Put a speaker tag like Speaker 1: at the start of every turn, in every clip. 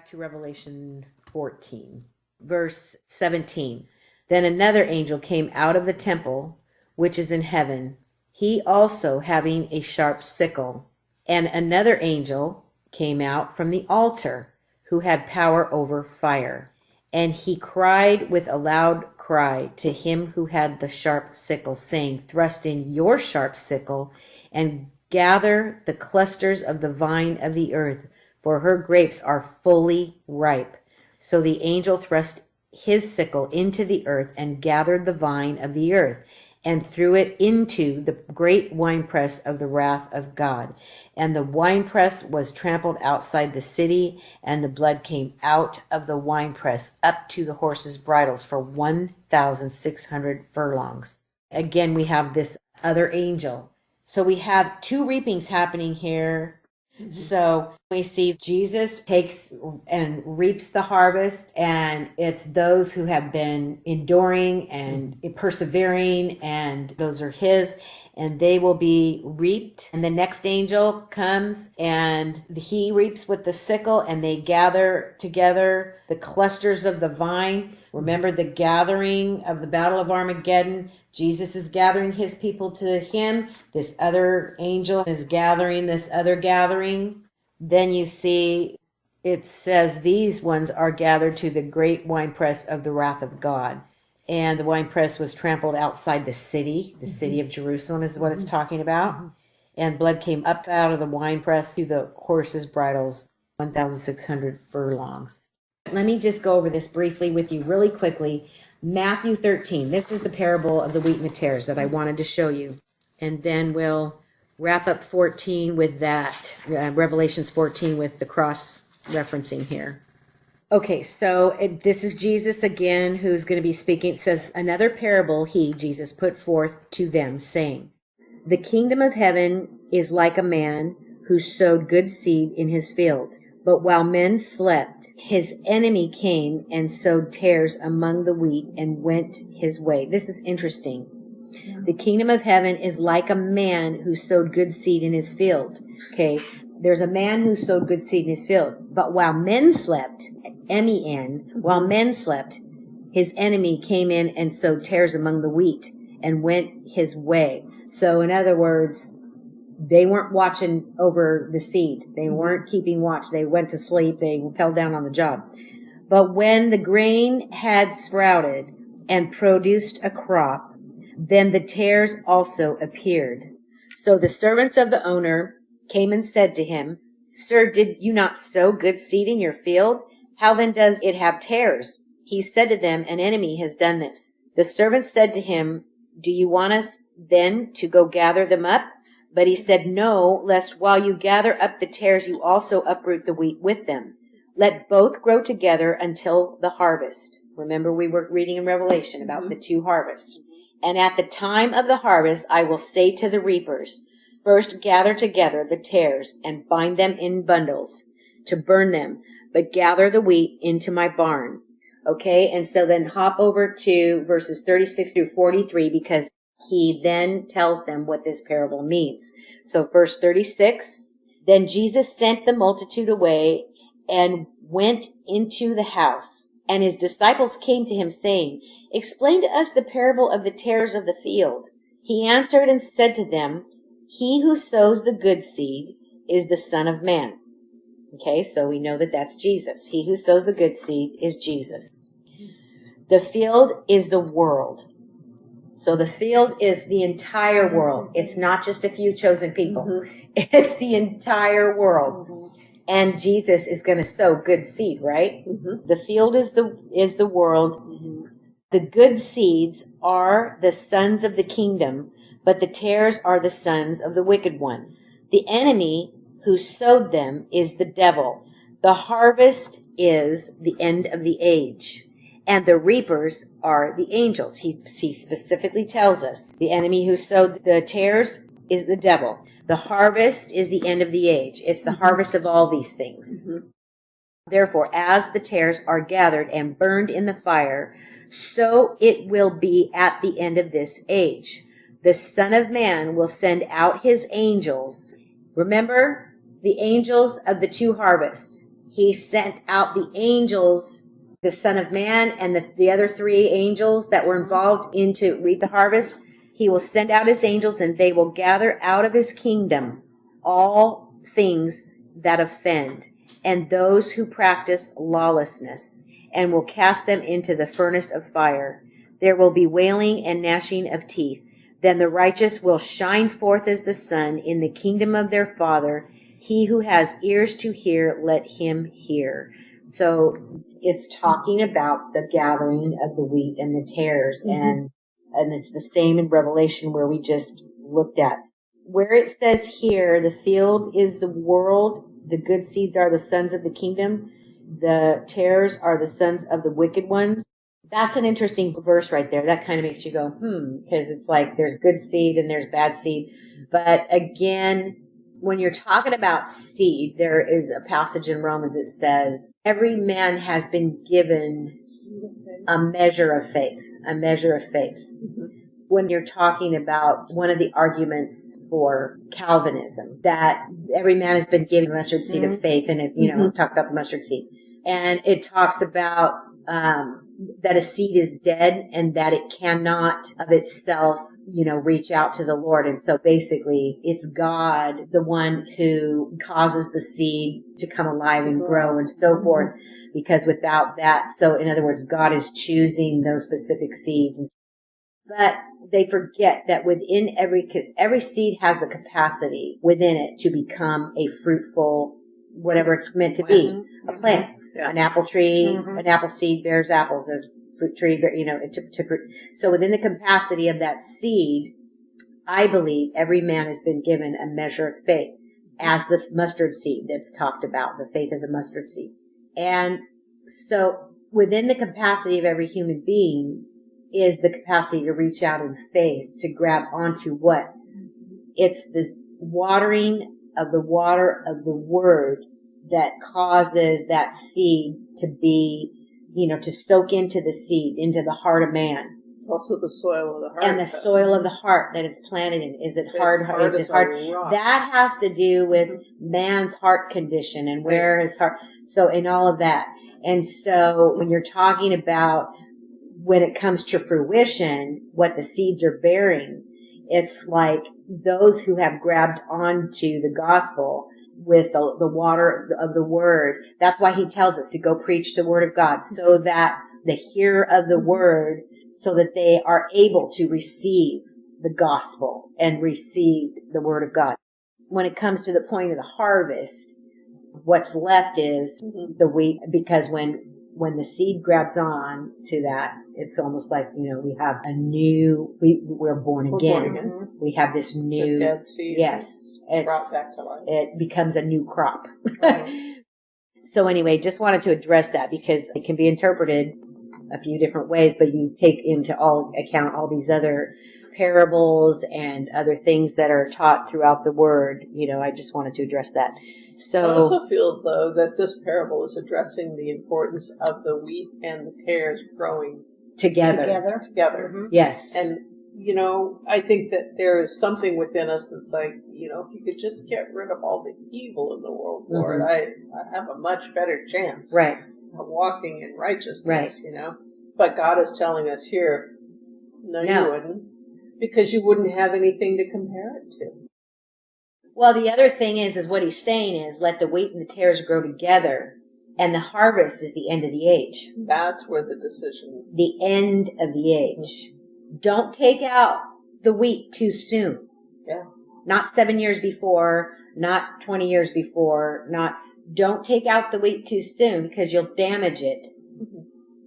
Speaker 1: back to Revelation 14, verse 17. Then another angel came out of the temple, which is in heaven, he also having a sharp sickle. And another angel came out from the altar, who had power over fire. And he cried with a loud cry to him who had the sharp sickle, saying, Thrust in your sharp sickle, and gather the clusters of the vine of the earth, for her grapes are fully ripe. So the angel thrust his sickle into the earth, and gathered the vine of the earth, and threw it into the great winepress of the wrath of God. And the winepress was trampled outside the city, and the blood came out of the winepress up to the horses' bridles for 1,600 furlongs. Again, we have this other angel. So we have two reapings happening here. So we see Jesus takes and reaps the harvest, and it's those who have been enduring and persevering, and those are his, and they will be reaped. And the next angel comes and he reaps with the sickle, and they gather together the clusters of the vine. Remember the gathering of the Battle of Armageddon. Jesus is gathering his people to him. This other angel is gathering this other gathering. Then you see it says these ones are gathered to the great winepress of the wrath of God. And the winepress was trampled outside the city. The city of Jerusalem is what it's talking about. And blood came up out of the winepress to the horses' bridles, 1,600 furlongs. Let me just go over this briefly with you really quickly. Matthew 13. This is the parable of the wheat and the tares that I wanted to show you. And then we'll wrap up 14 with that, Revelations 14 with the cross referencing here. Okay, so this is Jesus again who's going to be speaking. It says, another parable he, Jesus, put forth to them, saying, The kingdom of heaven is like a man who sowed good seed in his field. But while men slept, his enemy came and sowed tares among the wheat and went his way. This is interesting. The kingdom of heaven is like a man who sowed good seed in his field. Okay, there's a man who sowed good seed in his field. But while men slept, M-E-N, while men slept, his enemy came in and sowed tares among the wheat and went his way. So in other words, they weren't watching over the seed. They weren't keeping watch. They went to sleep. They fell down on the job. But when the grain had sprouted and produced a crop, then the tares also appeared. So the servants of the owner came and said to him, Sir, did you not sow good seed in your field? How then does it have tares? He said to them, An enemy has done this. The servants said to him, Do you want us then to go gather them up? But he said, No, lest while you gather up the tares, you also uproot the wheat with them. Let both grow together until the harvest. Remember, we were reading in Revelation about the two harvests. And at the time of the harvest, I will say to the reapers, First gather together the tares and bind them in bundles to burn them, but gather the wheat into my barn. Okay, and so then hop over to verses 36 through 43, because he then tells them what this parable means. So verse 36, Then Jesus sent the multitude away and went into the house. And his disciples came to him, saying, Explain to us the parable of the tares of the field. He answered and said to them, He who sows the good seed is the Son of Man. Okay, so we know that that's Jesus. He who sows the good seed is Jesus. The field is the world. So the field is the entire world. It's not just a few chosen people. It's the entire world. And Jesus is going to sow good seed, right? The field is the world. The good seeds are the sons of the kingdom, but the tares are the sons of the wicked one. The enemy who sowed them is the devil. The harvest is the end of the age, and the reapers are the angels. He specifically tells us the enemy who sowed the tares is the devil. The harvest is the end of the age. It's the harvest of all these things. Therefore, as the tares are gathered and burned in the fire, so it will be at the end of this age. The Son of Man will send out his angels. Remember the angels of the two harvests. he sent out the angels, the Son of Man and the other 3 angels that were involved in to reap the harvest. He will send out his angels, and they will gather out of his kingdom all things that offend and those who practice lawlessness, and will cast them into the furnace of fire. There will be wailing and gnashing of teeth. Then the righteous will shine forth as the sun in the kingdom of their Father. He who has ears to hear, let him hear. So it's talking about the gathering of the wheat and the tares, and it's the same in Revelation where we just looked at. Where it says here, the field is the world, the good seeds are the sons of the kingdom, the tares are the sons of the wicked ones. That's an interesting verse right there. That kind of makes you go, because it's like there's good seed and there's bad seed. But again, when you're talking about seed, there is a passage in Romans that says, every man has been given a measure of faith, a measure of faith. When you're talking about one of the arguments for Calvinism, that every man has been given a mustard seed of faith, and it talks about the mustard seed. And it talks about that a seed is dead and that it cannot of itself, reach out to the Lord. And so basically it's God, the one who causes the seed to come alive and grow and so forth, because without that, so in other words, God is choosing those specific seeds. But they forget that within because every seed has the capacity within it to become a fruitful, whatever it's meant to be, a plant. Yeah. An apple tree, an apple seed bears apples, a fruit tree, so within the capacity of that seed, I believe every man has been given a measure of faith, as the mustard seed that's talked about, the faith of the mustard seed. And so within the capacity of every human being is the capacity to reach out in faith, to grab onto what? It's the watering of the water of the word that causes that seed to be, to soak into the seed, into the heart of man.
Speaker 2: It's also the soil of the heart.
Speaker 1: And the soil of the heart that it's planted in. Is it hard? Is it hard? That has to do with man's heart condition and where his heart, so in all of that. And so when you're talking about when it comes to fruition, what the seeds are bearing, it's like those who have grabbed onto the gospel with the water of the word. That's why he tells us to go preach the word of God, so that the hearer of the word, so that they are able to receive the gospel and receive the word of God. When it comes to the point of the harvest, what's left is the wheat, because when the seed grabs on to that, it's almost like, we have a new, we're born again. We have this new,
Speaker 2: dead seed.
Speaker 1: Yes.
Speaker 2: Brought back to life.
Speaker 1: It becomes a new crop. So anyway, just wanted to address that because it can be interpreted a few different ways, but you take into account all these other parables and other things that are taught throughout the word. I just wanted to address that. So
Speaker 2: I also feel, though, that this parable is addressing the importance of the wheat and the tares growing
Speaker 1: together. Yes.
Speaker 2: And I think that there is something within us that's like, if you could just get rid of all the evil in the world, Lord, I have a much better chance of walking in righteousness, But God is telling us here, no, you wouldn't, because you wouldn't have anything to compare it to.
Speaker 1: Well, the other thing is what he's saying is, let the wheat and the tares grow together, and the harvest is the end of the age.
Speaker 2: That's where the decision.
Speaker 1: The end of the age. Don't take out the wheat too soon.
Speaker 2: Yeah.
Speaker 1: Not 7 years before, not 20 years before, don't take out the wheat too soon because you'll damage it.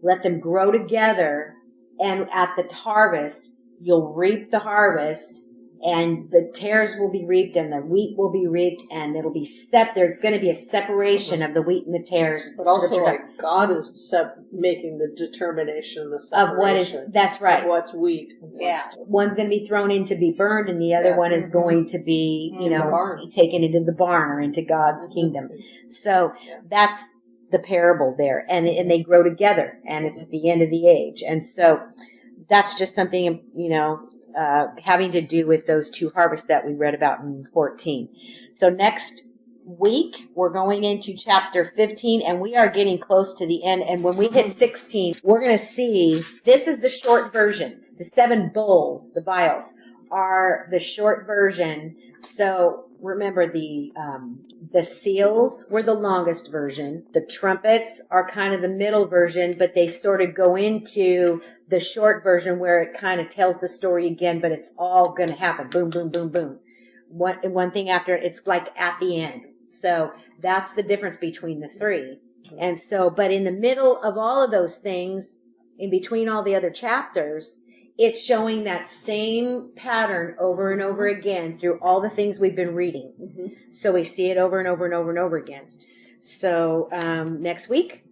Speaker 1: Let them grow together, and at the harvest, you'll reap the harvest, and the tares will be reaped and the wheat will be reaped, and it'll be there's going to be a separation of the wheat and the tares.
Speaker 2: But also, God is making the determination, the separation.
Speaker 1: Of what is, that's right.
Speaker 2: Of what's wheat.
Speaker 1: One's going to be thrown in to be burned, and the other one is going to be, taken into the barn or into God's kingdom. So that's the parable there. And they grow together, and it's at the end of the age. And so that's just something, having to do with those two harvests that we read about in 14. So next week, we're going into chapter 15, and we are getting close to the end. And when we hit 16, we're going to see, this is the short version. The 7 bowls, the vials, are the short version. So remember, the seals were the longest version. The trumpets are kind of the middle version, but they sort of go into the short version where it kind of tells the story again, but it's all going to happen. Boom, boom, boom, boom. One thing after, it's like at the end. So that's the difference between the 3. And so, but in the middle of all of those things, in between all the other chapters, it's showing that same pattern over and over again through all the things we've been reading. Mm-hmm. So we see it over and over and over and over again. So next week,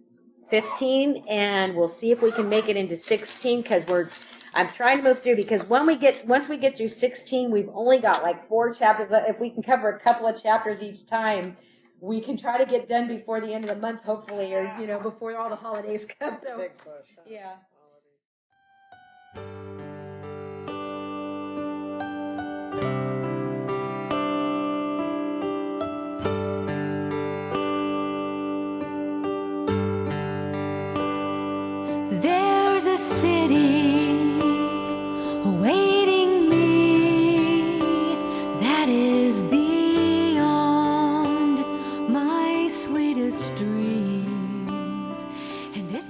Speaker 1: 15, and we'll see if we can make it into 16, because I'm trying to move through, because once we get through 16, we've only got like 4 chapters. If we can cover a couple of chapters each time, we can try to get done before the end of the month, hopefully, or before all the holidays come. So, big push. Huh? Yeah.
Speaker 3: There's a city awaiting me that is beyond my sweetest dreams, and it's